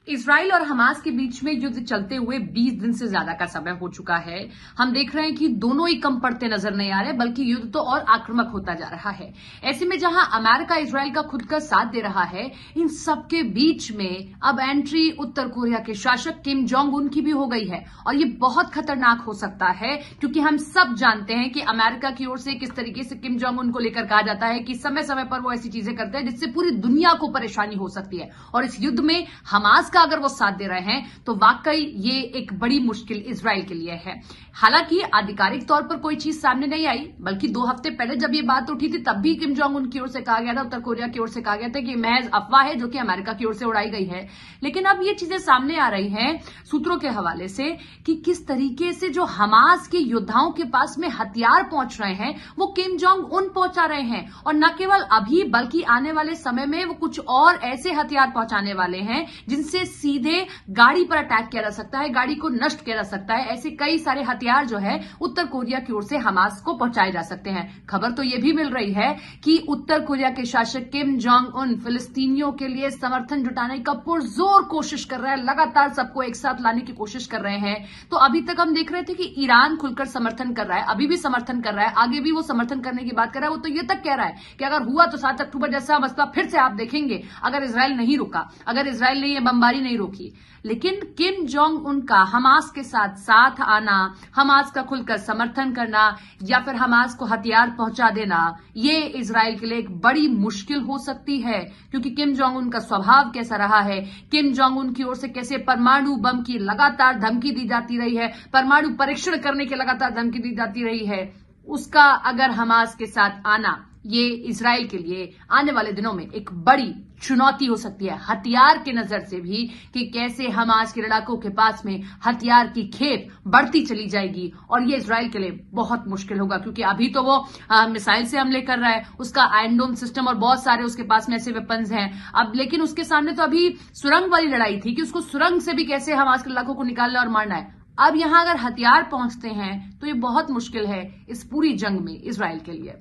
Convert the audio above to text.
Israel और Hamas के बीच में युद्ध चलते हुए 20 दिन से ज्यादा का समय हो चुका है। हम देख रहे हैं कि दोनों ही कम पड़ते नजर नहीं आ रहे, बल्कि युद्ध तो और आक्रामक होता जा रहा है। ऐसे में जहां अमेरिका इजराइल का खुद का साथ दे रहा है, इन सबके बीच में अब एंट्री उत्तर कोरिया के शासक किम जोंग उन की भी हो गई है। और ये बहुत खतरनाक हो सकता है, क्योंकि हम सब जानते हैं कि अमेरिका की ओर से किस तरीके से किम जोंग उन को लेकर कहा जाता है कि समय समय पर वो ऐसी चीजें करते हैं जिससे पूरी दुनिया को परेशानी हो सकती है। और इस युद्ध में हमास अगर वो साथ दे रहे हैं तो वाकई ये एक बड़ी मुश्किल इजराइल के लिए है। हालांकि आधिकारिक तौर पर कोई चीज सामने नहीं आई, बल्कि 2 हफ्ते पहले जब ये बात उठी थी तब भी किम जोंग उन की ओर से कहा गया था, उत्तर कोरिया की ओर से कहा गया था कि महज अफवाह है जो कि अमेरिका की ओर से उड़ाई गई है। लेकिन अब ये चीजें सामने आ रही हैं सूत्रों के हवाले से कि किस तरीके से जो हमास के योद्धाओं के पास में हथियार पहुंच रहे हैं वो किम जोंग उन पहुंचा रहे हैं। और न केवल अभी बल्कि आने वाले समय में वो कुछ और ऐसे हथियार पहुंचाने वाले हैं जिनसे सीधे गाड़ी पर अटैक किया जा सकता है, गाड़ी को नष्ट किया जा सकता है। ऐसे कई सारे हथियार जो है उत्तर कोरिया की ओर से हमास को पहुंचाए जा सकते हैं। खबर तो यह भी मिल रही है कि उत्तर कोरिया के शासक किम जोंग उन फिलिस्तीनियों के लिए समर्थन जुटाने का पुरजोर कोशिश कर रहा है, लगातार सबको एक साथ लाने की कोशिश कर रहे हैं। तो अभी तक हम देख रहे थे कि ईरान खुलकर समर्थन कर रहा है, अभी भी समर्थन कर रहा है, आगे भी वो समर्थन करने की बात कर रहा है। वो तो ये तक कह रहा है कि अगर हुआ तो 7 अक्टूबर जैसा मसला फिर से आप देखेंगे, अगर इजराइल नहीं रुका, अगर इजराइल ने ये बमबारी नहीं रोकी। लेकिन किम जोंग उनका हमास के साथ आना, हमास का खुलकर समर्थन करना या फिर हमास को हथियार पहुंचा देना, ये इजराइल के लिए एक बड़ी मुश्किल हो सकती है। क्योंकि किम जोंग उन का स्वभाव कैसा रहा है, किम जोंग उन की ओर से कैसे परमाणु बम की लगातार धमकी दी जाती रही है, परमाणु परीक्षण करने की लगातार धमकी दी जाती रही है, उसका अगर हमास के साथ आना, ये इजराइल के लिए आने वाले दिनों में एक बड़ी चुनौती हो सकती है। हथियार की नजर से भी कि कैसे हमास के लड़ाकों के पास में हथियार की खेप बढ़ती चली जाएगी, और ये इजराइल के लिए बहुत मुश्किल होगा। क्योंकि अभी तो वो मिसाइल से हमले कर रहा है, उसका आयरन डोम सिस्टम और बहुत सारे उसके पास में ऐसे वेपन्स हैं अब। लेकिन उसके सामने तो अभी सुरंग वाली लड़ाई थी कि उसको सुरंग से भी कैसे हमास के लड़ाकों को निकालना और मारना है। अब यहां अगर हथियार पहुंचते हैं तो ये बहुत मुश्किल है इस पूरी जंग में इजराइल के लिए।